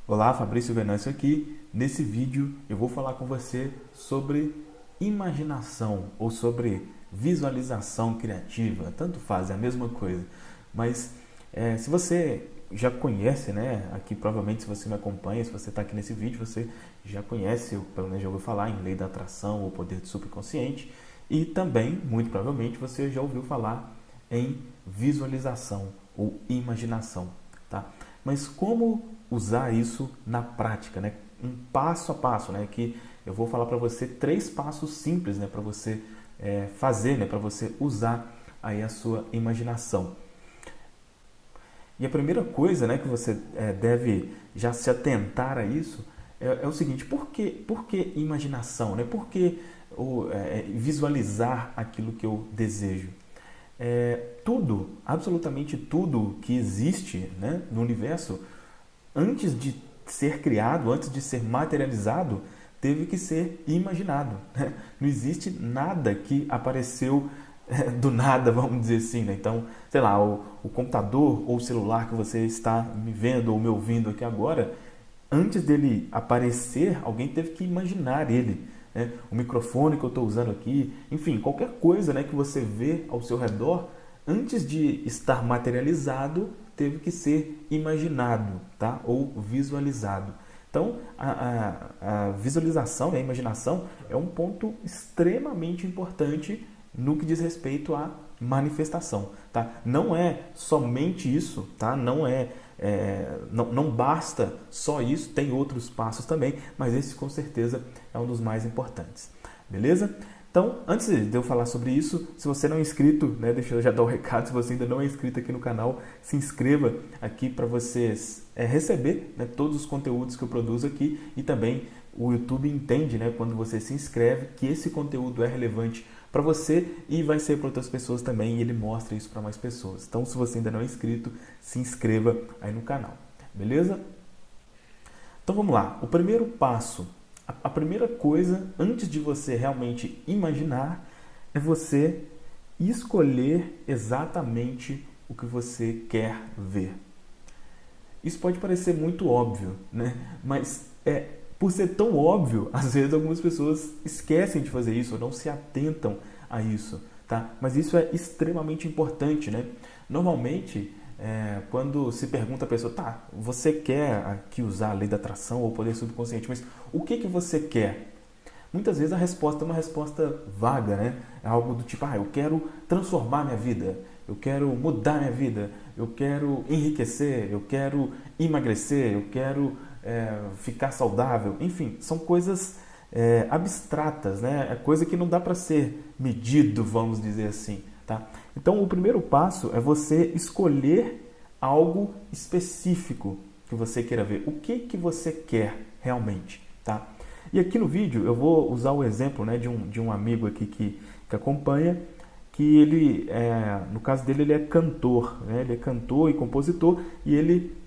Olá, Fabrício Venâncio aqui. Nesse vídeo eu vou falar com você sobre imaginação ou sobre visualização criativa. Tanto faz, é a mesma coisa. Mas se você já conhece, né? Aqui provavelmente se você me acompanha, se você está aqui nesse vídeo, você já conhece, ou pelo menos já ouviu falar em lei da atração ou poder do subconsciente. E também, muito provavelmente, você já ouviu falar em visualização ou imaginação, tá? Mas como usar isso na prática, né? Um passo a passo, né? Que eu vou falar para você 3 passos simples, né? Para você fazer, né? Para você usar aí a sua imaginação. E a primeira coisa, né? Que você deve já se atentar a isso é o seguinte: por que imaginação, né? Por que visualizar aquilo que eu desejo? Tudo, absolutamente tudo que existe, né, no universo, antes de ser criado, antes de ser materializado, teve que ser imaginado, né? Não existe nada que apareceu do nada, vamos dizer assim, né? Então, sei lá, o computador ou o celular que você está me vendo ou me ouvindo aqui agora, antes dele aparecer, alguém teve que imaginar ele, né? O microfone que eu estou usando aqui, enfim, qualquer coisa, né, que você vê ao seu redor, antes de estar materializado, teve que ser imaginado, tá? Ou visualizado. Então, a visualização, a imaginação é um ponto extremamente importante no que diz respeito à manifestação, tá? Não é somente isso, tá? Não basta só isso, tem outros passos também, mas esse com certeza é um dos mais importantes, beleza? Então, antes de eu falar sobre isso, se você não é inscrito, né, deixa eu já dar o recado, se você ainda não é inscrito aqui no canal, se inscreva aqui para você receber, né, todos os conteúdos que eu produzo aqui, e também o YouTube entende, né, quando você se inscreve, que esse conteúdo é relevante para você e vai ser para outras pessoas também, e ele mostra isso para mais pessoas. Então, se você ainda não é inscrito, se inscreva aí no canal, beleza? Então vamos lá, o primeiro passo, a primeira coisa, antes de você realmente imaginar, é você escolher exatamente o que você quer ver. Isso pode parecer muito óbvio, né? Mas por ser tão óbvio, às vezes algumas pessoas esquecem de fazer isso, ou não se atentam a isso, tá? Mas isso é extremamente importante, né? Normalmente, quando se pergunta a pessoa, tá, você quer aqui usar a lei da atração ou o poder subconsciente, mas o que você quer? Muitas vezes a resposta é uma resposta vaga, né? É algo do tipo, eu quero transformar minha vida, eu quero mudar minha vida, eu quero enriquecer, eu quero emagrecer, eu quero ficar saudável. Enfim, são coisas abstratas, né? É coisa que não dá para ser medido, vamos dizer assim, tá? Então, o primeiro passo é você escolher algo específico que você queira ver. O que você quer realmente, tá? E aqui no vídeo eu vou usar o exemplo, né, de um amigo aqui que acompanha, que ele, no caso dele, ele é cantor, né? Ele é cantor e compositor e ele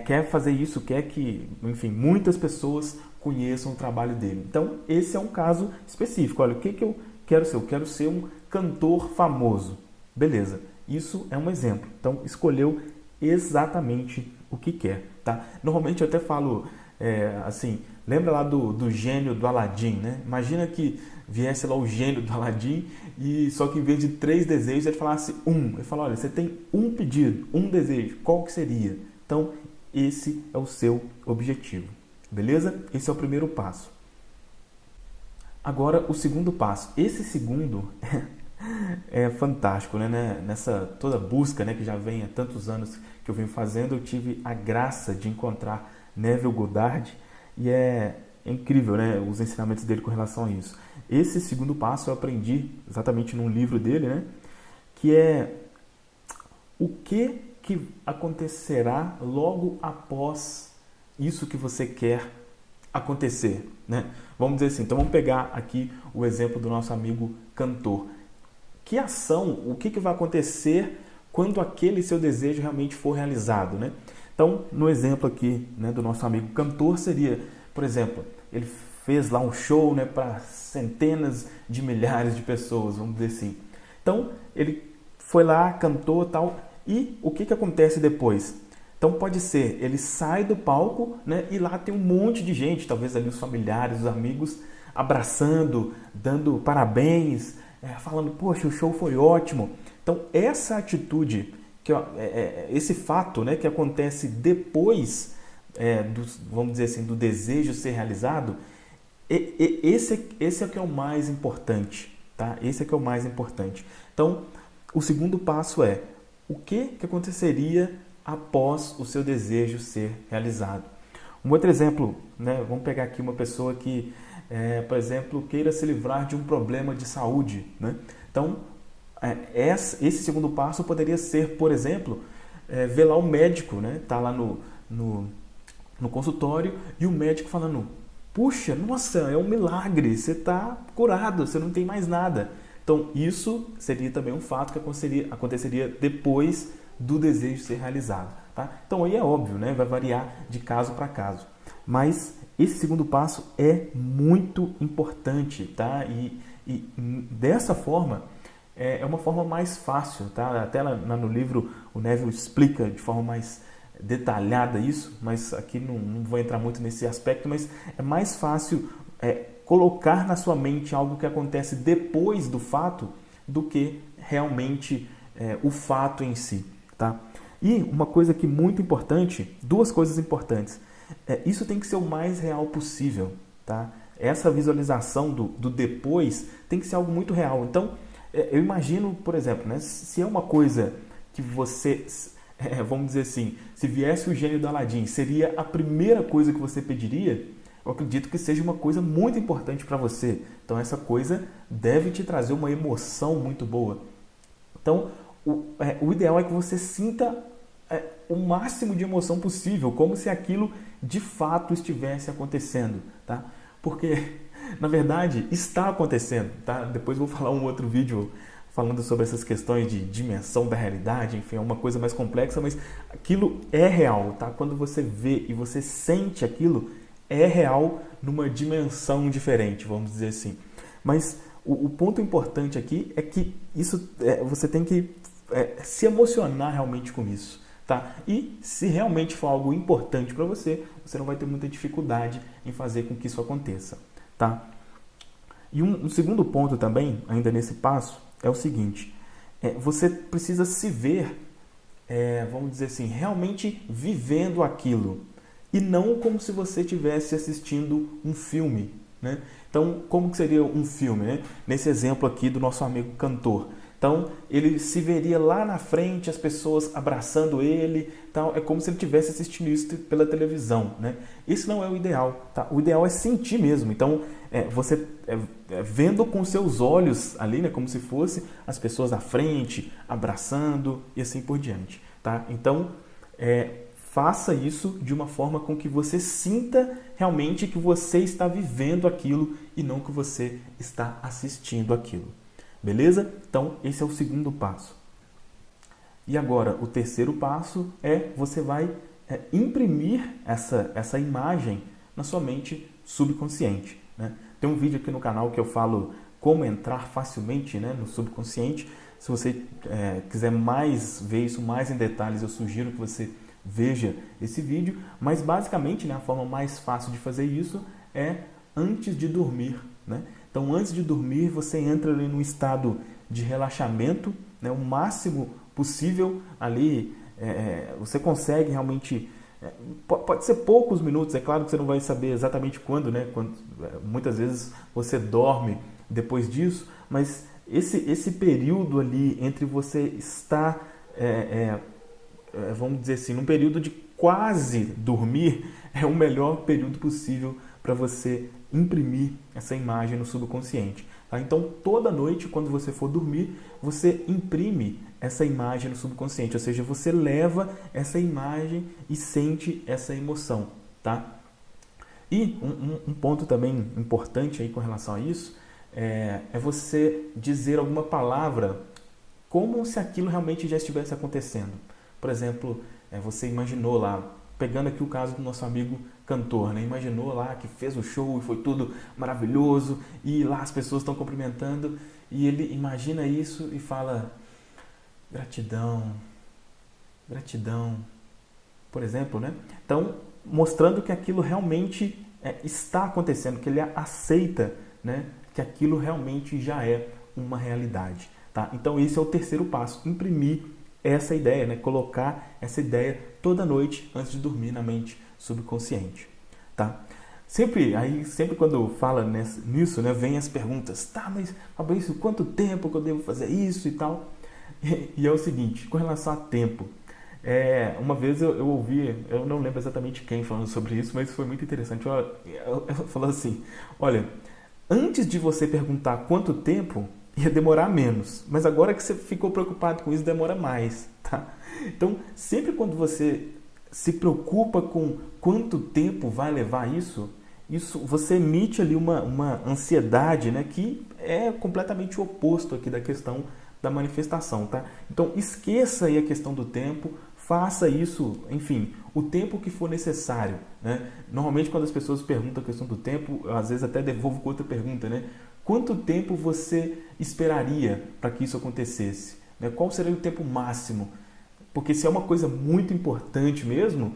quer fazer isso, quer que, enfim, muitas pessoas conheçam o trabalho dele. Então, esse é um caso específico. Olha, o que eu quero ser? Eu quero ser um cantor famoso. Beleza, isso é um exemplo. Então, escolheu exatamente o que quer, tá? Normalmente eu até falo assim, lembra lá do gênio do Aladim, né? Imagina que viesse lá o gênio do Aladim e só que em vez de 3 desejos ele falasse um. Ele fala, olha, você tem um pedido, um desejo, qual que seria? Então, esse é o seu objetivo, beleza? Esse é o primeiro passo. Agora, o segundo passo. Esse segundo é fantástico, né? Nessa toda busca, né, que já vem há tantos anos que eu venho fazendo, eu tive a graça de encontrar Neville Goddard e é incrível, né, os ensinamentos dele com relação a isso. Esse segundo passo eu aprendi exatamente num livro dele, né, que é o que acontecerá logo após isso que você quer acontecer, né? Vamos dizer assim, então vamos pegar aqui o exemplo do nosso amigo cantor. Que ação, o que vai acontecer quando aquele seu desejo realmente for realizado, né? Então, no exemplo aqui, né, do nosso amigo cantor, seria, por exemplo, ele fez lá um show, né, para centenas de milhares de pessoas, vamos dizer assim. Então, ele foi lá, cantou tal, e o que acontece depois? Então pode ser, ele sai do palco, né, e lá tem um monte de gente, talvez ali os familiares, os amigos, abraçando, dando parabéns, falando, poxa, o show foi ótimo. Então essa atitude, esse fato, né, que acontece depois vamos dizer assim, do desejo ser realizado, esse é que é o mais importante, tá? Esse é que é o mais importante. Então, o segundo passo é o que aconteceria após o seu desejo ser realizado. Um outro exemplo, né? Vamos pegar aqui uma pessoa que, por exemplo, queira se livrar de um problema de saúde, né? Então, esse segundo passo poderia ser, por exemplo, ver lá o médico, né? Tá lá no consultório e o médico falando: puxa, nossa, é um milagre, você está curado, você não tem mais nada. Então, isso seria também um fato que aconteceria depois do desejo ser realizado. Tá? Então, aí é óbvio, né? Vai variar de caso para caso. Mas esse segundo passo é muito importante, tá? E dessa forma, é uma forma mais fácil. Tá? Até no livro o Neville explica de forma mais detalhada isso, mas aqui não vou entrar muito nesse aspecto, mas é mais fácil colocar na sua mente algo que acontece depois do fato do que realmente o fato em si, tá? E uma coisa que muito importante, duas coisas importantes, isso tem que ser o mais real possível, tá? Essa visualização do depois tem que ser algo muito real. Então, eu imagino, por exemplo, né, se é uma coisa que você... vamos dizer assim, se viesse o gênio do Aladim, seria a primeira coisa que você pediria? Eu acredito que seja uma coisa muito importante para você. Então essa coisa deve te trazer uma emoção muito boa. Então o ideal é que você sinta o máximo de emoção possível, como se aquilo de fato estivesse acontecendo, tá? Porque na verdade está acontecendo, tá? Depois eu vou falar um outro vídeo falando sobre essas questões de dimensão da realidade, enfim, é uma coisa mais complexa, mas aquilo é real, tá? Quando você vê e você sente aquilo, é real numa dimensão diferente, vamos dizer assim. Mas o ponto importante aqui é que isso você tem que se emocionar realmente com isso, tá? E se realmente for algo importante para você, você não vai ter muita dificuldade em fazer com que isso aconteça, tá? E um segundo ponto também, ainda nesse passo, é o seguinte: você precisa se ver, vamos dizer assim, realmente vivendo aquilo e não como se você estivesse assistindo um filme, né? Então, como que seria um filme, né? Nesse exemplo aqui do nosso amigo cantor. Então, ele se veria lá na frente, as pessoas abraçando ele, tal. É como se ele estivesse assistindo isso pela televisão, né? Isso não é o ideal, tá? O ideal é sentir mesmo. Então, você vendo com seus olhos ali, né? Como se fosse as pessoas à frente, abraçando e assim por diante, tá? Então, faça isso de uma forma com que você sinta realmente que você está vivendo aquilo e não que você está assistindo aquilo. Beleza? Então, esse é o segundo passo. E agora, o terceiro passo você vai imprimir essa imagem na sua mente subconsciente, né? Tem um vídeo aqui no canal que eu falo como entrar facilmente, né, no subconsciente. Se você quiser ver isso mais em detalhes, eu sugiro que você veja esse vídeo. Mas, basicamente, né, a forma mais fácil de fazer isso é antes de dormir, né? Então, antes de dormir, você entra ali num estado de relaxamento, né, o máximo possível ali. Você consegue realmente... pode ser poucos minutos, é claro que você não vai saber exatamente quando, né? Muitas vezes você dorme depois disso, mas esse período ali entre você estar, vamos dizer assim, num período de quase dormir, é o melhor período possível para você imprimir essa imagem no subconsciente. Tá? Então, toda noite, quando você for dormir, você imprime essa imagem no subconsciente, ou seja, você leva essa imagem e sente essa emoção. Tá? E um ponto também importante aí com relação a isso é você dizer alguma palavra como se aquilo realmente já estivesse acontecendo. Por exemplo, você imaginou lá, pegando aqui o caso do nosso amigo cantor, né? Imaginou lá que fez o show e foi tudo maravilhoso e lá as pessoas estão cumprimentando e ele imagina isso e fala: gratidão, gratidão, por exemplo, né? Então, mostrando que aquilo realmente está acontecendo, que ele aceita, né, que aquilo realmente já é uma realidade. Tá? Então esse é o terceiro passo, imprimir essa ideia, né, colocar essa ideia toda noite antes de dormir na mente subconsciente. Tá? Sempre quando fala nisso, né, vem as perguntas, tá, mas Fabrício, quanto tempo que eu devo fazer isso e tal? E é o seguinte, com relação a tempo, uma vez eu ouvi, eu não lembro exatamente quem falando sobre isso, mas foi muito interessante. Eu falou assim, olha, antes de você perguntar quanto tempo, ia demorar menos, mas agora que você ficou preocupado com isso, demora mais, tá? Então, sempre quando você se preocupa com quanto tempo vai levar isso você emite ali uma ansiedade, né, que é completamente o oposto aqui da questão da manifestação, tá? Então, esqueça aí a questão do tempo, faça isso, enfim, o tempo que for necessário, né? Normalmente, quando as pessoas perguntam a questão do tempo, eu, às vezes até devolvo com outra pergunta, né? Quanto tempo você esperaria para que isso acontecesse? Né? Qual seria o tempo máximo? Porque se é uma coisa muito importante mesmo,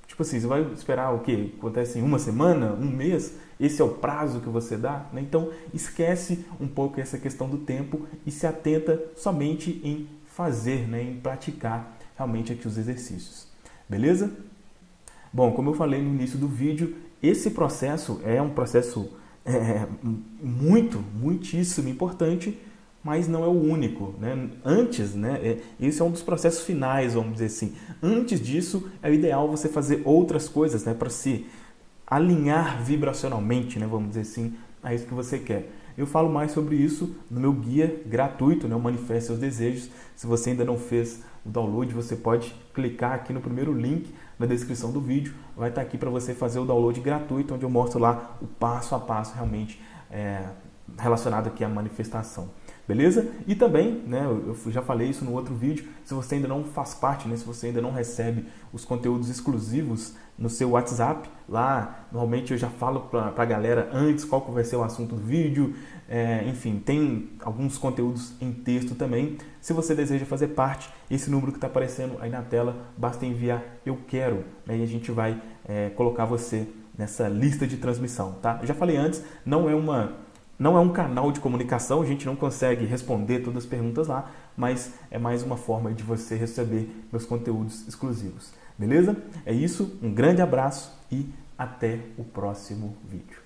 tipo assim, você vai esperar o quê? Acontece em uma semana, um mês? Esse é o prazo que você dá? Né? Então, esquece um pouco essa questão do tempo e se atenta somente em fazer, né? Em praticar realmente aqui os exercícios. Beleza? Bom, como eu falei no início do vídeo, esse processo é um processo muitíssimo importante, mas não é o único, né? Antes, né? Esse é um dos processos finais, vamos dizer assim. Antes disso, é o ideal você fazer outras coisas, né? Para se alinhar vibracionalmente, né? Vamos dizer assim, a isso que você quer. Eu falo mais sobre isso no meu guia gratuito, né? O Manifeste Seus Desejos. Se você ainda não fez o download, você pode clicar aqui no primeiro link na descrição do vídeo. Vai estar aqui para você fazer o download gratuito, onde eu mostro lá o passo a passo realmente relacionado aqui à manifestação. Beleza? E também, né, eu já falei isso no outro vídeo, se você ainda não faz parte, né, se você ainda não recebe os conteúdos exclusivos no seu WhatsApp, lá normalmente eu já falo para a galera antes qual que vai ser o assunto do vídeo, enfim, tem alguns conteúdos em texto também. Se você deseja fazer parte, esse número que está aparecendo aí na tela, basta enviar eu quero, né, e a gente vai colocar você nessa lista de transmissão, tá? Eu já falei antes, não é um canal de comunicação, a gente não consegue responder todas as perguntas lá, mas é mais uma forma de você receber meus conteúdos exclusivos. Beleza? É isso, um grande abraço e até o próximo vídeo.